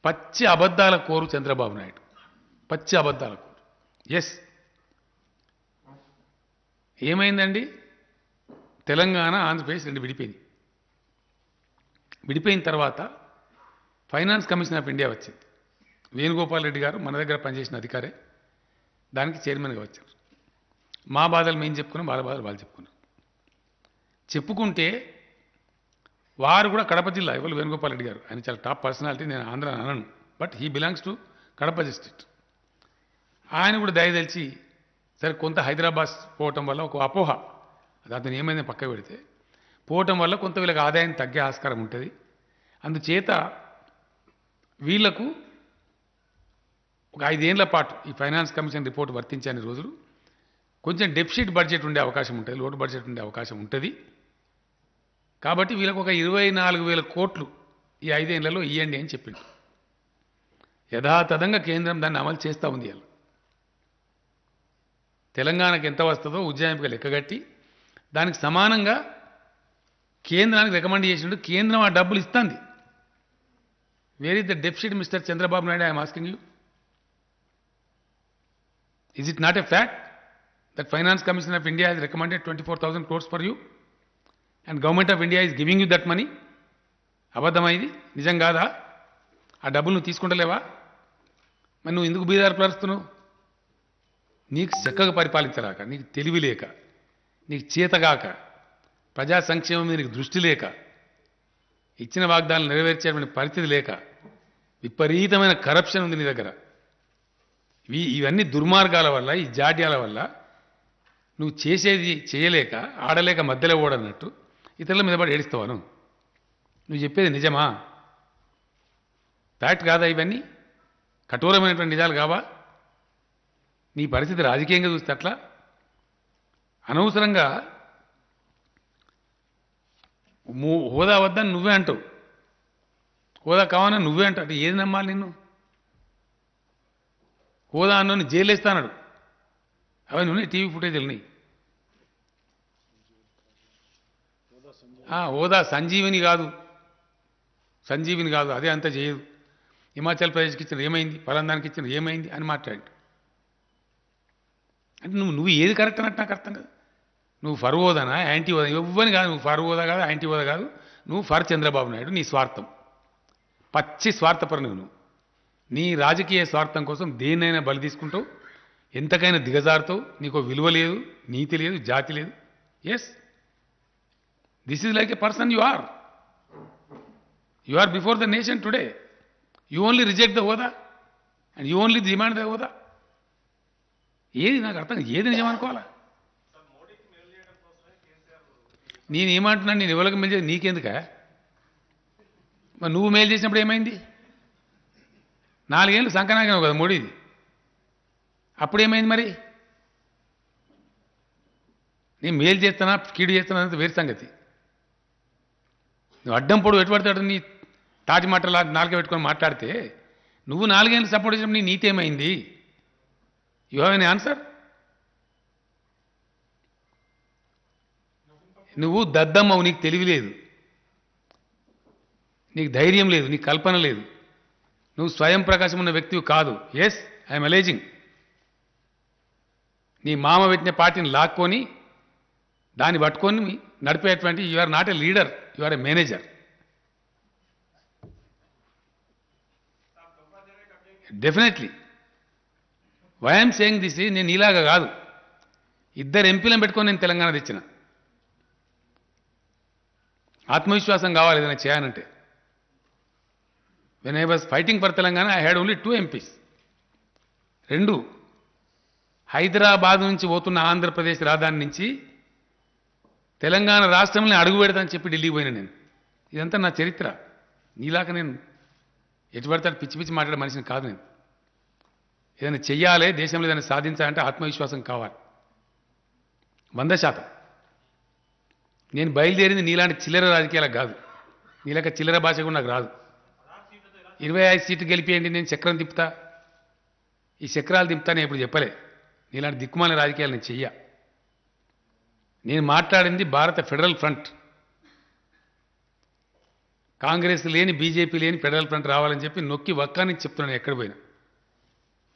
పచ్చి అబద్ధాల కోరు చంద్రబాబు నాయుడు. పచ్చి అబద్ధాల కోరు. ఎస్, ఏమైందండి? తెలంగాణ ఆంధ్రప్రదేశ్ రెండు విడిపోయింది. విడిపోయిన తర్వాత ఫైనాన్స్ కమిషన్ ఆఫ్ ఇండియా వచ్చింది. వేణుగోపాల్ రెడ్డి గారు మన దగ్గర పనిచేసిన అధికారే దానికి చైర్మన్గా వచ్చారు. మా బాధలు మేము చెప్పుకున్నాం, వాళ్ళ బాధలు వాళ్ళు చెప్పుకున్నారు. చెప్పుకుంటే వారు కూడా కడప జిల్లా, ఎవరు వేణుగోపాల్ రెడ్డి గారు, ఆయన చాలా టాప్ పర్సనాలిటీ, నేను ఆంధ్ర అనను, but he belongs to Kadapa district. ఆయన కూడా దయదలిచి సరే కొంత హైదరాబాద్ పోవటం వల్ల ఒక అపోహ, అతను ఏమైంది పక్క పెడితే పోవటం వల్ల కొంత వీళ్ళకి ఆదాయం తగ్గే ఆస్కారం ఉంటుంది, అందుచేత వీళ్లకు ఒక 5 ఏళ్ల పాటు ఈ ఫైనాన్స్ కమిషన్ రిపోర్ట్ వర్తించని రోజులు కొంచెం డెఫిసిట్ బడ్జెట్ ఉండే అవకాశం ఉంటుంది, లోటు బడ్జెట్ ఉండే అవకాశం ఉంటుంది. కాబట్టి వీళ్ళకు ఒక 24,000 కోట్లు ఈ 5 ఏళ్లలో ఇవ్వండి అని చెప్పిండు. యథాతథంగా కేంద్రం దాన్ని అమలు చేస్తూ ఉంది. అలా తెలంగాణకు ఎంత వస్తుందో ఉజ్జాయింపుగా లెక్కగట్టి దానికి సమానంగా కేంద్రానికి రికమెండ్ చేసిండు. కేంద్రం ఆ డబ్బులు ఇస్తుంది. Where is the deficit mister Chandrababu Naidu? I'm asking you, is it not a fact that Finance Commission of India has recommended 24,000 crores for you and Government of India is giving you that money? అబద్ధమా ఇది? నిజం కాదా? ఆ డబ్బులు నువ్వు తీసుకుంటలేవా? మరి నువ్వు ఎందుకు బీదారు పరుస్తున్నావు? నీకు చక్కగా పరిపాలించరాక, నీకు తెలివి లేక, నీకు చేతగాక, ప్రజా సంక్షేమం మీద నీకు దృష్టి లేక, ఇచ్చిన వాగ్దానాలు నెరవేర్చేటువంటి పరిస్థితి లేక, విపరీతమైన కరప్షన్ ఉంది నీ దగ్గర. ఇవన్నీ దుర్మార్గాల వల్ల, ఈ జాడ్యాల వల్ల నువ్వు చేసేది చేయలేక, ఆడలేక మధ్యలో ఓడన్నట్టు ఇతరుల మీద పడి ఏడుస్తావాను. నువ్వు చెప్పేది నిజమా? ఫ్యాక్ట్ కాదా? ఇవన్నీ కఠోరమైనటువంటి నిజాలు కావా? నీ పరిస్థితి రాజకీయంగా చూస్తే అట్లా అనవసరంగా హోదా వద్దని నువ్వే అంటావు, హోదా కావాలని నువ్వే అంటావు. అంటే ఏది నమ్మాలి నిన్ను? హోదా అన్నోని జైలు వేస్తాడు. అవన్నీ ఉన్నాయి, టీవీ ఫుటేజీలు ఉన్నాయి. హోదా సంజీవిని కాదు, సంజీవిని కాదు, అదే అంత చేయదు. హిమాచల్ ప్రదేశ్కి ఇచ్చిన ఏమైంది, పలాందానికి ఇచ్చిన ఏమైంది అని మాట్లాడి. అంటే నువ్వు ఏది కరెక్ట్ అన్నట్టు నాకు అర్థం కాదు. నువ్వు ఫర్ హోదానా, యాంటీ హోదా? ఇవ్వని కాదు, నువ్వు ఫర్ హోదా కాదు, యాంటీ హోదా కాదు, నువ్వు ఫర్ చంద్రబాబు నాయుడు. నీ స్వార్థం, పచ్చి స్వార్థపరం నువ్వు. నీ రాజకీయ స్వార్థం కోసం దేన్నైనా బలి తీసుకుంటావు, ఎంతకైనా దిగజారుతావు. నీకు విలువ లేదు, నీతి లేదు, జాతి లేదు. Yes, this is like a person you are. You are before the nation today. You only reject the హోదా and you only demand the హోదా. ఏది నాకు అర్థం, ఏది నిజం అనుకోవాలా? నేను ఏమంటున్నాను, నేను ఎవరికి మేలు చేసి నీకెందుకా? మరి నువ్వు మేలు చేసినప్పుడు ఏమైంది? 4 ఏళ్ళు సంకనాగం కదా మోడీది, అప్పుడు ఏమైంది? మరి నేను మేలు చేస్తానా కీడు చేస్తానా అనేది వేరు సంగతి. నువ్వు అడ్డం పొడు ఎటుపడతాడు నీ తాటి మాటలా నాలుక పెట్టుకొని మాట్లాడితే, నువ్వు 4 ఏళ్ళు సపోర్ట్ చేసినప్పుడు నీ నీతి ఏమైంది? You have an answer? నువ్వు దద్దమ్మవు, నీకు తెలివి లేదు, నీకు ధైర్యం లేదు, నీకు కల్పన లేదు, నువ్వు స్వయం ప్రకాశం ఉన్న వ్యక్తివి కాదు. Yes, I'm alleging. నీ మామ పెట్టిన పార్టీని లాక్కొని దాన్ని పట్టుకొని నడిపేటువంటి you are not a leader, you are a manager. Definitely why I'm saying this, నేను ఇలాగా కాదు. 2 ఎంపీలను పెట్టుకొని నేను తెలంగాణ తెచ్చిన. ఆత్మవిశ్వాసం కావాలి ఏదైనా చేయాలంటే. When I was fighting for Telangana I had only 2 MPs. 2 Hyderabad నుంచి పోతున్న ఆంధ్రప్రదేశ్ రాజధాని నుంచి తెలంగాణ రాష్ట్రంలో అడుగు పెడతానని చెప్పి ఢిల్లీకి పోయినా నేను. ఇదంతా నా చరిత్ర. నీలాగా నేను ఎటు పడతాడు పిచ్చి పిచ్చి మాట్లాడే మనిషిని కాదు నేను. ఏదైనా చెయ్యాలి, దేశంలో ఏదైనా సాధించాలంటే ఆత్మవిశ్వాసం కావాలి 100%. నేను బయలుదేరింది నీలాంటి చిల్లర రాజకీయాలకు కాదు, నీలాక చిల్లర భాష కూడా నాకు రాదు. 25 సీట్లు గెలిపియండి, నేను చక్రం తిప్పుతా, ఈ చక్రాలు తిప్పుతా నేను ఎప్పుడు చెప్పలే. నీలాంటి దిక్కుమాల రాజకీయాలు నేను చెయ్య. నేను మాట్లాడింది భారత ఫెడరల్ ఫ్రంట్. కాంగ్రెస్ లేని బీజేపీ లేని ఫెడరల్ ఫ్రంట్ రావాలని చెప్పి నొక్కి వక్కానికి చెప్తున్నాను ఎక్కడ పోయినా.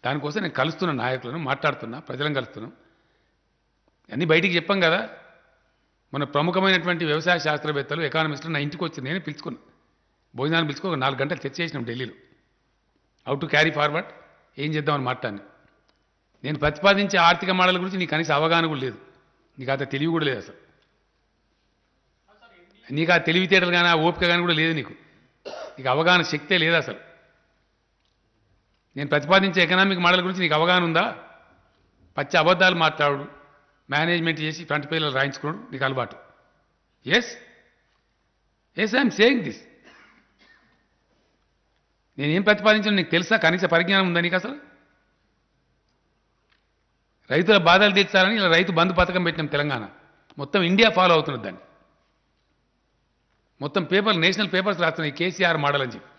దానికోసం నేను కలుస్తున్న నాయకులను మాట్లాడుతున్నా, ప్రజలను కలుస్తున్నాం. అన్నీ బయటికి చెప్పాం కదా. మన ప్రముఖమైనటువంటి వ్యవసాయ శాస్త్రవేత్తలు ఎకానమిస్టులు నా ఇంటికి వచ్చి నేను పిలుచుకున్నా, భోజనాన్ని పిలుచుకో 4 గంటలు చర్చ చేసినాం ఢిల్లీలో. హౌ టు క్యారీ ఫార్వర్డ్, ఏం చేద్దామని మాట్లాడినా. నేను ప్రతిపాదించే ఆర్థిక మోడల్ గురించి నీకు కనీస అవగాహన కూడా లేదు, నీకు అంత తెలివి కూడా లేదు అసలు. నీకు ఆ తెలివితేటలు కానీ ఆ ఓపిక కానీ కూడా లేదు నీకు అవగాహన శక్తే లేదు అసలు. నేను ప్రతిపాదించే ఎకనామిక్ మోడల్ గురించి నీకు అవగాహన ఉందా? పచ్చి అబద్ధాలు మాట్లాడు, మేనేజ్మెంట్ చేసి ఫ్రంట్ పేర్లు రాయించుకోవడం నీకు అలవాటు. Yes I'm saying this. నేనేం ప్రతిపాదించాను నీకు తెలుసా? కనీస పరిజ్ఞానం ఉందా నీకు అసలు? రైతుల బాధలు తీర్చాలని ఇలా రైతు బంధు పథకం పెట్టినాం తెలంగాణ. మొత్తం ఇండియా ఫాలో అవుతున్నది దాన్ని. మొత్తం పేపర్లు, నేషనల్ పేపర్స్ రాస్తున్నాయి కేసీఆర్ మోడల్ అని చెప్పి.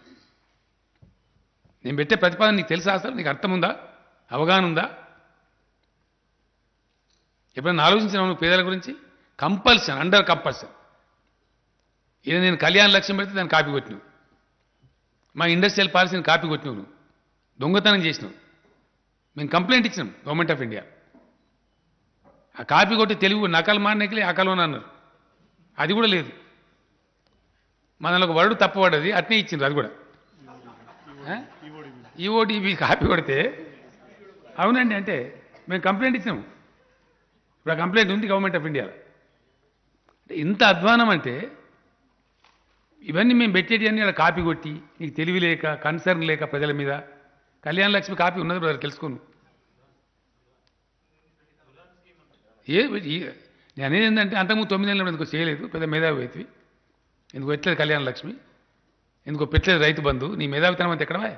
నేను పెట్టే ప్రతిపాదన నీకు తెలుసా అసలు? నీకు అర్థం ఉందా? అవగాహన ఉందా? ఎప్పుడైనా ఆలోచించినావు నువ్వు పేదల గురించి? Compulsion, under compulsion. ఇది నేను కళ్యాణ లక్ష్యం పెడితే దాన్ని కాపీ కొట్టినావు. మా ఇండస్ట్రియల్ పాలసీని కాపీ కొట్టినావు, నువ్వు దొంగతనం చేసినావు. మేము కంప్లైంట్ ఇచ్చినాం గవర్నమెంట్ ఆఫ్ ఇండియా. ఆ కాపీ కొట్టి తెలుగు నకలు మానకిలే అకలోని అన్నారు, అది కూడా లేదు. మనలో ఒక వర్డ్ తప్పబడ్డది, అట్నే ఇచ్చింది అది కూడా. ఈఓడిబి కాపీ కొడితే అవునండి అంటే మేము కంప్లైంట్ ఇచ్చినాము. ఇప్పుడు ఆ కంప్లైంట్ ఉంది గవర్నమెంట్ ఆఫ్ ఇండియాలో. అంటే ఇంత అధ్వానం అంటే ఇవన్నీ మేము పెట్టేటివన్నీ అలా కాపీ కొట్టి, నీకు తెలివి లేక, కన్సర్న్ లేక ప్రజల మీద. కళ్యాణ లక్ష్మి కాపీ ఉన్నది బ్రదర్, తెలుసుకోను. నేను అనేది ఏంటంటే అంతకుముందు 9 నెలలు ఎందుకు చేయలేదు, పెద్ద మేధావి అవుతుంది. ఎందుకు పెట్టలేదు కళ్యాణ లక్ష్మి, ఎందుకో పెట్టలేదు రైతు బంధు. నీ మేధావితనం అంతా ఎక్కడవా?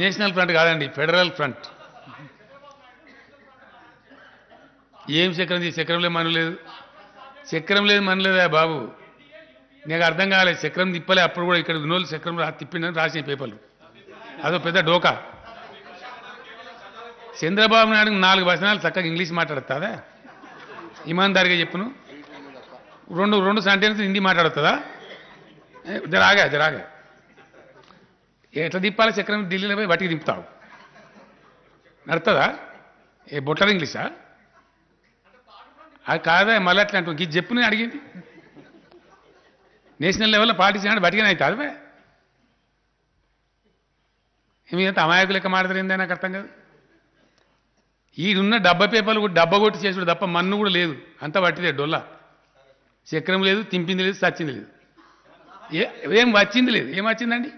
నేషనల్ ఫ్రంట్ కాదండి, ఫెడరల్ ఫ్రంట్. ఏం చక్రం? చక్రం లేదు మనలేదు, చక్రం లేదు మనలేదా బాబు? నీకు అర్థం కాలేదు. చక్రం తిప్పలే అప్పుడు కూడా. ఇక్కడ వినోళ్ళు చక్రం తిప్పిందని రాసిన పేపర్లు, అదో పెద్ద డోకా. చంద్రబాబు నాయుడు 4 వచనాలు చక్కగా ఇంగ్లీష్ మాట్లాడుతుందా? ఇమాన్దారిగా చెప్పును. రెండు సెంటెన్స్ హిందీ మాట్లాడుతుందా? జరాగా ఎట్లా తిప్పాలి చక్రం? ఢిల్లీలో పోయి బట్టికి తిప్పుతావు, నడుతుందా? ఏ బొట్టర్ ఇంగ్లీషా? అది కాదా? మళ్ళీ అట్లా అంటావు. ఇది చెప్పు, నేను అడిగింది. నేషనల్ లెవెల్లో పార్టీస్ బట్టిగానే అవుతుంది అదే. ఏమింత అమాయకు లెక్క మాట్లాడిందే నాకు అర్థం కాదు. ఈడున్న డబ్బా పేపర్లు కూడా డబ్బా కొట్టి చేసుడు తప్ప మన్ను కూడా లేదు, అంతా పట్టిదే డొల్లా. చక్రం లేదు, తింపింది లేదు, సచ్చింది లేదు, ఏం వచ్చింది లేదు. ఏం వచ్చిందండి?